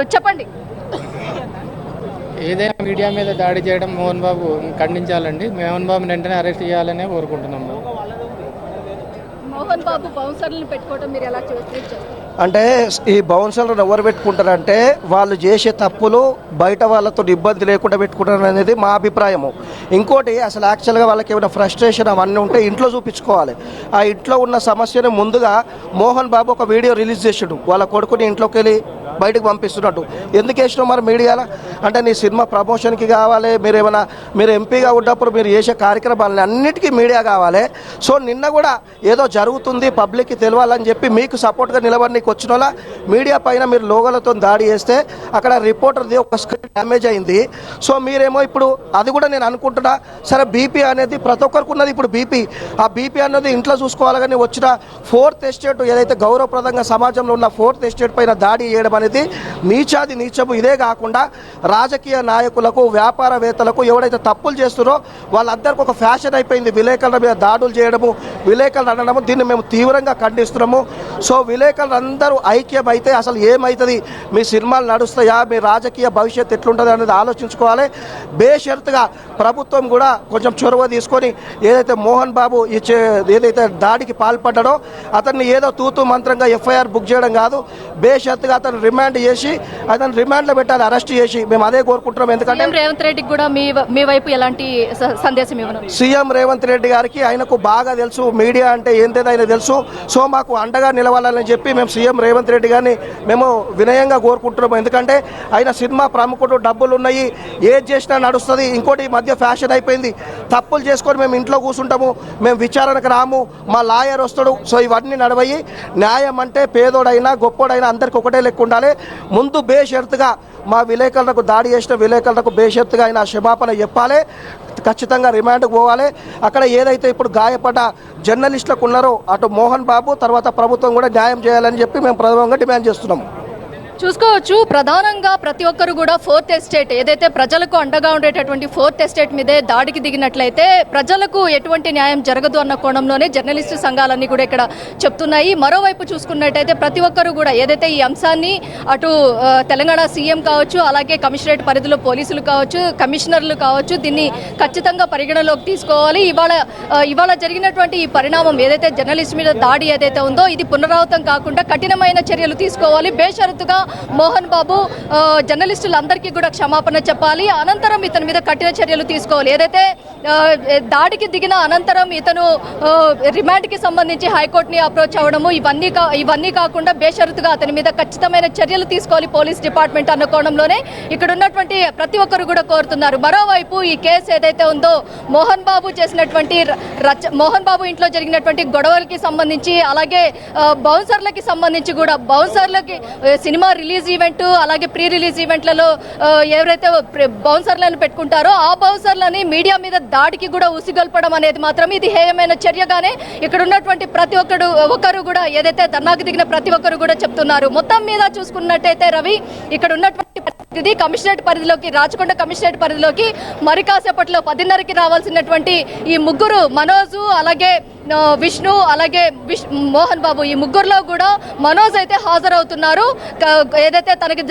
చెప్పండి. ఏదైనా మీడియా మీద దాడి చేయడం మోహన్ బాబు ఖండించాలండి. మోహన్ బాబుని వెంటనే అరెస్ట్ చేయాలనే కోరుకుంటున్నాము. మోహన్ బాబు బౌన్సర్లను పెట్టుకోవడం మీరు ఎలా చేస్తారు? అంటే ఈ బౌన్సర్లను ఎవరు పెట్టుకుంటారంటే వాళ్ళు చేసే తప్పులు బయట వాళ్ళతో ఇబ్బంది లేకుండా పెట్టుకుంటారు అనేది మా అభిప్రాయము. ఇంకోటి అసలు యాక్చువల్గా వాళ్ళకి ఏమైనా ఫ్రస్ట్రేషన్ అవన్నీ ఉంటే ఇంట్లో చూపించుకోవాలి. ఆ ఇంట్లో ఉన్న సమస్యను ముందుగా మోహన్ బాబు ఒక వీడియో రిలీజ్ చేసాడు, వాళ్ళ కొడుకుని ఇంట్లోకి వెళ్ళి బయటకు పంపిస్తున్నట్టు. ఎందుకు వేసినావు మరి మీడియాలో? అంటే నీ సినిమా ప్రమోషన్కి కావాలి, మీరు ఎంపీగా ఉన్నప్పుడు మీరు చేసే కార్యక్రమాలని అన్నిటికీ మీడియా కావాలి. సో నిన్న కూడా ఏదో జరుగుతుంది పబ్లిక్కి తెలియాలని చెప్పి మీకు సపోర్ట్గా నిలబడి వచ్చిన వాళ్ళ మీడియా పైన మీరు లోగోలతో దాడి చేస్తే అక్కడ రిపోర్టర్ది ఒక స్క్రీన్ డ్యామేజ్ అయింది. సో మీరేమో ఇప్పుడు అది కూడా నేను అనుకుంటున్నా, సరే బీపీ అనేది ప్రతి ఒక్కరికి ఉన్నది. ఇప్పుడు బీపీ అనేది ఇంట్లో చూసుకోవాలి. కానీ వచ్చిన 4th ఎస్టేట్ ఏదైతే గౌరవప్రదంగా సమాజంలో ఉన్న 4th ఎస్టేట్ పైన దాడి చేయడం అనేది నీచము. ఇదే కాకుండా రాజకీయ నాయకులకు వ్యాపారవేత్తలకు ఎవరైతే తప్పులు చేస్తున్నారో వాళ్ళందరికీ ఒక ఫ్యాషన్ అయిపోయింది విలేకరుల మీద దాడులు చేయడము, విలేకరులు అనడము. దీన్ని మేము తీవ్రంగా ఖండిస్తున్నాము. సో విలేకరులు అందరూ ఐక్యమైతే అసలు ఏమవుతుంది, మీ సినిమాలు నడుస్తాయా, మీ రాజకీయ భవిష్యత్తు ఎట్లుంటుంది అనేది ఆలోచించుకోవాలి. బేషరతుగా ప్రభుత్వం కూడా కొంచెం చొరవ తీసుకొని ఏదైతే మోహన్ బాబు ఏదైతే దాడికి పాల్పడ్డాడో అతన్ని ఏదో తూతూ మంత్రంగా ఎఫ్ఐఆర్ బుక్ చేయడం కాదు, బేషరతుగా అతను రిమాండ్ చేసి అతను రిమాండ్లో పెట్టాలి, అరెస్ట్ చేసి. మేము అదే కోరుకుంటున్నాం. ఎందుకంటే రేవంత్ రెడ్డికి కూడా మీ వైపు ఎలాంటి సందేశం ఇవ్వను? సీఎం రేవంత్ రెడ్డి గారికి ఆయనకు బాగా తెలుసు మీడియా అంటే ఏంటో ఆయన తెలుసు. సో మాకు అండగా నిలవాలని చెప్పి మేము సీఎం రేవంత్ రెడ్డి గారిని మేము వినయంగా కోరుకుంటున్నాము. ఎందుకంటే ఆయన సినిమా ప్రముఖుడు, డబ్బులు ఉన్నాయి, ఏది చేసినా నడుస్తుంది. ఇంకోటి ఈ మధ్య ఫ్యాషన్ అయిపోయింది, తప్పులు చేసుకొని మేము ఇంట్లో కూర్చుంటాము, మేము విచారణకు రాము, మా లాయర్ వస్తాడు. సో ఇవన్నీ నడవయి. న్యాయం అంటే పేదోడైనా గొప్పోడైనా అందరికి ఒకటే లెక్క ఉండాలి. ముందు బేషరతుగా మా విలేకరులకు దాడి చేసిన విలేకరులకు బేషరతుగా ఆయన క్షమాపణ చెప్పాలి, ఖచ్చితంగా రిమాండ్కి పోవాలి. అక్కడ ఏదైతే ఇప్పుడు గాయపడ్డ జర్నలిస్టులకు ఉన్నారో అటు మోహన్ బాబు తర్వాత ప్రభుత్వం కూడా న్యాయం చేయాలని చెప్పి మేము ప్రధానంగా డిమాండ్ చేస్తున్నాము. చూసుకోవచ్చు, ప్రధానంగా ప్రతి ఒక్కరు కూడా 4th ఎస్టేట్ ఏదైతే ప్రజలకు అండగా ఉండేటటువంటి 4th ఎస్టేట్ మీదే దాడికి దిగినట్లయితే ప్రజలకు ఎటువంటి న్యాయం జరగదు అన్న కోణంలోనే జర్నలిస్టు సంఘాలన్నీ కూడా ఇక్కడ చెప్తున్నాయి. మరోవైపు చూసుకున్నట్టయితే ప్రతి ఒక్కరు కూడా ఏదైతే ఈ అంశాన్ని అటు తెలంగాణ సీఎం కావచ్చు, అలాగే కమిషనరేట్ పరిధిలో పోలీసులు కావచ్చు, కమిషనర్లు కావచ్చు, దీన్ని ఖచ్చితంగా పరిగణలోకి తీసుకోవాలి. ఇవాళ జరిగినటువంటి ఈ పరిణామం ఏదైతే జర్నలిస్ట్ మీద దాడి ఏదైతే ఉందో ఇది పునరావృతం కాకుండా కఠినమైన చర్యలు తీసుకోవాలి. బేషరతుగా మోహన్ బాబు జర్నలిస్టులందరికీ కూడా క్షమాపణ చెప్పాలి. అనంతరం ఇతని మీద కఠిన చర్యలు తీసుకోవాలి. ఏదైతే దాడికి దిగిన అనంతరం ఇతను రిమాండ్కి సంబంధించి హైకోర్టుని అప్రోచ్ అవ్వడము ఇవన్నీ కాకుండా బేషరతుగా అతని మీద ఖచ్చితమైన చర్యలు తీసుకోవాలి పోలీస్ డిపార్ట్మెంట్ అన్న కోణంలోనే ఇక్కడ ఉన్నటువంటి ప్రతి ఒక్కరు కూడా కోరుతున్నారు. మరోవైపు ఈ కేసు ఏదైతే ఉందో మోహన్ బాబు ఇంట్లో జరిగినటువంటి గొడవలకి సంబంధించి అలాగే బౌన్సర్లకి సంబంధించి కూడా బౌన్సర్లకి సినిమా రిలీజ్ ఈవెంట్ అలాగే ప్రీ రిలీజ్ ఈవెంట్లలో ఎవరైతే బౌన్సర్లను పెట్టుకుంటారో ఆ బౌన్సర్లని మీడియా మీద దాడికి కూడా ఉసిగొల్పడం అనేది మాత్రం ఇది హేయమైన చర్యగానే ఇక్కడ ఉన్నటువంటి ప్రతి ఒక్కరు కూడా ఏదైతే ధర్నాకు దిగిన ప్రతి ఒక్కరు కూడా చెప్తున్నారు. మొత్తం మీద చూసుకున్నట్టయితే రవి ఇక్కడ ఉన్నటువంటి పరిస్థితి కమిషనరేట్ పరిధిలోకి రాచకొండ కమిషనరేట్ పరిధిలోకి మరి కాసేపట్లో 10:30కి రావాల్సినటువంటి ఈ ముగ్గురు మనోజు అలాగే విష్ణు అలాగే మోహన్ బాబు ఈ ముగ్గురులో కూడా మనోజ్ అయితే హాజరవుతున్నారు. ఏదైతే తనకి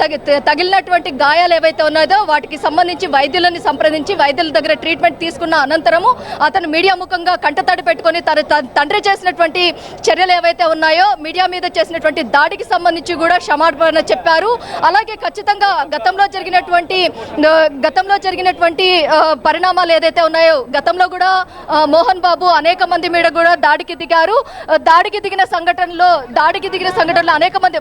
తగిలినటువంటి గాయాలు ఏవైతే ఉన్నాయో వాటికి సంబంధించి వైద్యులని సంప్రదించి వైద్యుల దగ్గర ట్రీట్మెంట్ తీసుకున్న అనంతరము అతను మీడియా ముఖంగా కంటతడి పెట్టుకొని తన తండ్రి చేసినటువంటి చర్యలు ఏవైతే ఉన్నాయో మీడియా మీద చేసినటువంటి దాడికి సంబంధించి కూడా క్షమాపణ చెప్పారు. అలాగే ఖచ్చితంగా గతంలో జరిగినటువంటి పరిణామాలు ఏదైతే ఉన్నాయో గతంలో కూడా మోహన్ బాబు అనేక మంది మీద కూడా దాడికి దిగారు. దాడికి దిగిన సంఘటనలో అనేక మంది